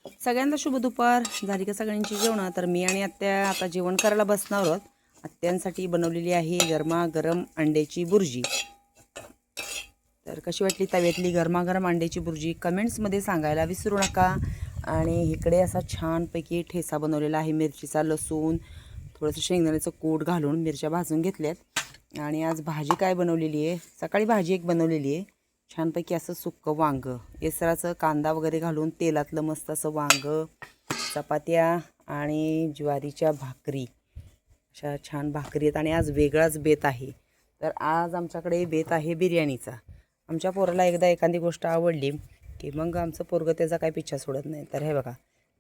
सगळ्यांना शुभ दुपार. झाली का सगळ्यांची जेवणं? तर मी आणि आत्या आता जेवण करायला बसणार आहोत. आत्यांसाठी बनवलेली आहे गरमागरम अंड्याची बुर्जी. तर कशी वाटली तव्यातली गरमागरम अंड्याची बुर्जी कमेंट्समध्ये सांगायला विसरू नका. आणि इकडे असा छानपैकी ठेचा बनवलेला आहे मिरचीचा, लसूण, थोडंसं शेंगदाण्याचं कूट घालून मिरच्या भाजून घेतल्यात. आणि आज भाजी काय बनवलेली आहे, सकाळी भाजी एक बनवलेली आहे छानपैकी असं सुक्कं वांगं, येसराचं कांदा वगैरे घालून तेलातलं मस्त असं वांगं, चपात्या आणि ज्वारीच्या भाकरी, अशा छान भाकरी आहेत. आणि आज वेगळाच बेत आहे. तर आज आमच्याकडे बेत आहे बिर्याणीचा. आमच्या पोराला एकदा एखादी गोष्ट आवडली की मग आमचं पोरगं त्याचा काही पिच्छा सोडत नाही. तर हे बघा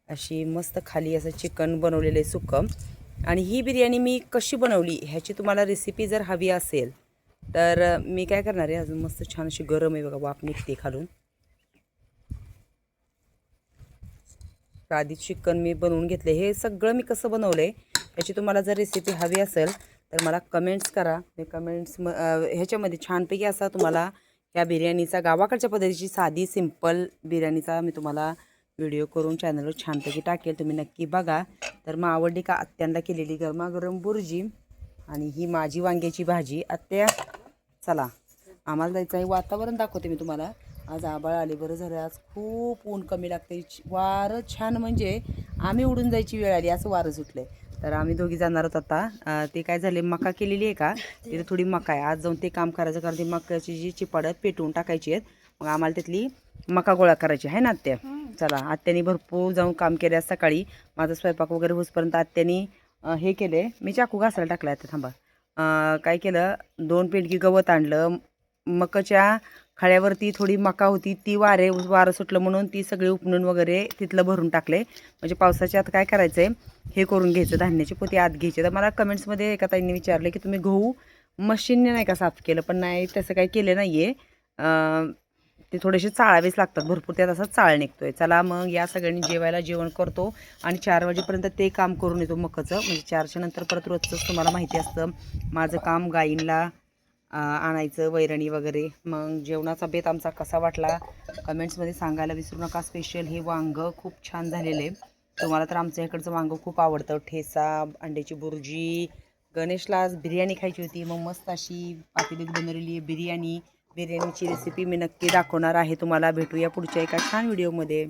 अशी मस्त खाली असं चिकन बनवलेलं आहे सुक्कं. आणि ही बिर्याणी मी कशी बनवली ह्याची तुम्हाला रेसिपी जर हवी असेल तर मी काय करणार आहे, अजून मस्त छान अशी गरम आहे बघा, वाफ निघते खालून. आधी चिकन मी बनवून घेतले. हे सगळं मी कसं बनवलं आहे ह्याची तुम्हाला जर रेसिपी हवी असेल तर मला कमेंट्स करा. मी कमेंट्स ह्याच्यामध्ये छानपैकी असा तुम्हाला या बिर्याणीचा गावाकडच्या पद्धतीची साधी सिंपल बिर्याणीचा मी तुम्हाला व्हिडिओ करून चॅनलवर छानपैकी टाकेल. तुम्ही नक्की बघा. तर मग आवडली का आत्यांना केलेली गरमागरम बुर्जी आणि ही माझी वांग्याची भाजी. आत्या चला आम्हाला जायचं आहे. वातावरण दाखवते मी तुम्हाला. आज आभाळ आले, बरं झालं आज खूप ऊन कमी लागते, वारं छान, म्हणजे आम्ही उडून जायची वेळ आली असं वारं सुटलं. तर आम्ही दोघी जाणार आहोत आता. ते काय झाले, मका केलेली आहे का तिथे थोडी मका आहे, आज जाऊन ते काम करायचं, कारण ती मकाची जी चिपाडं पेटवून टाकायची आहेत. मग आम्हाला तिथली मका गोळा करायची आहे ना आत्या. चला आत्यानी भरपूर जाऊन काम केले आज सकाळी. माझा स्वयंपाक वगैरे होईपर्यंत आत्यानी हे केले, मी चाकू घासायला टाकला आता थांबा. काय केलं, 2 पेंडकी गवत आणलं, मकाच्या खळ्यावरती थोडी मका होती ती वारं सुटलं म्हणून ती सगळी उपणून वगैरे तिथलं भरून टाकले. म्हणजे पावसाच्या आत काय करायचं आहे, हे करून घ्यायचं, धान्याची पोती आत घ्यायचे. तर मला कमेंट्समध्ये एका ताईंनी विचारले की तुम्ही गहू मशीनने नाही का साफ केलं, पण नाही तसं काही केलं नाही आहे. ते थोडेसे चाळावेच लागतात, भरपूर त्यात असा चाळ निघतोय. चला मग या सगळ्यांनी जेवायला जेवण करतो आणि 4 वाजेपर्यंत ते काम करून येतो मकाचं. म्हणजे 4च्या नंतर परत रोजचंच तुम्हाला माहिती असतं माझं काम, गाईंला आणायचं वैरणी वगैरे. मग जेवणाचा बेत आमचा कसा वाटला कमेंट्समध्ये सांगायला विसरू नका. स्पेशल हे वांगं खूप छान झालेलं आहे. तुम्हाला तर आमच्या इकडचं वांगं खूप आवडतं. ठेचा, अंड्याची बुर्जी, गणेशला आज बिर्याणी खायची होती, मग मस्त अशी पातेलीत बनवलेली आहे बिर्याणीची रेसिपी मी नक्की दाखवणार आहे तुम्हाला. भेटूया पुढच्या एका छान व्हिडिओमध्ये.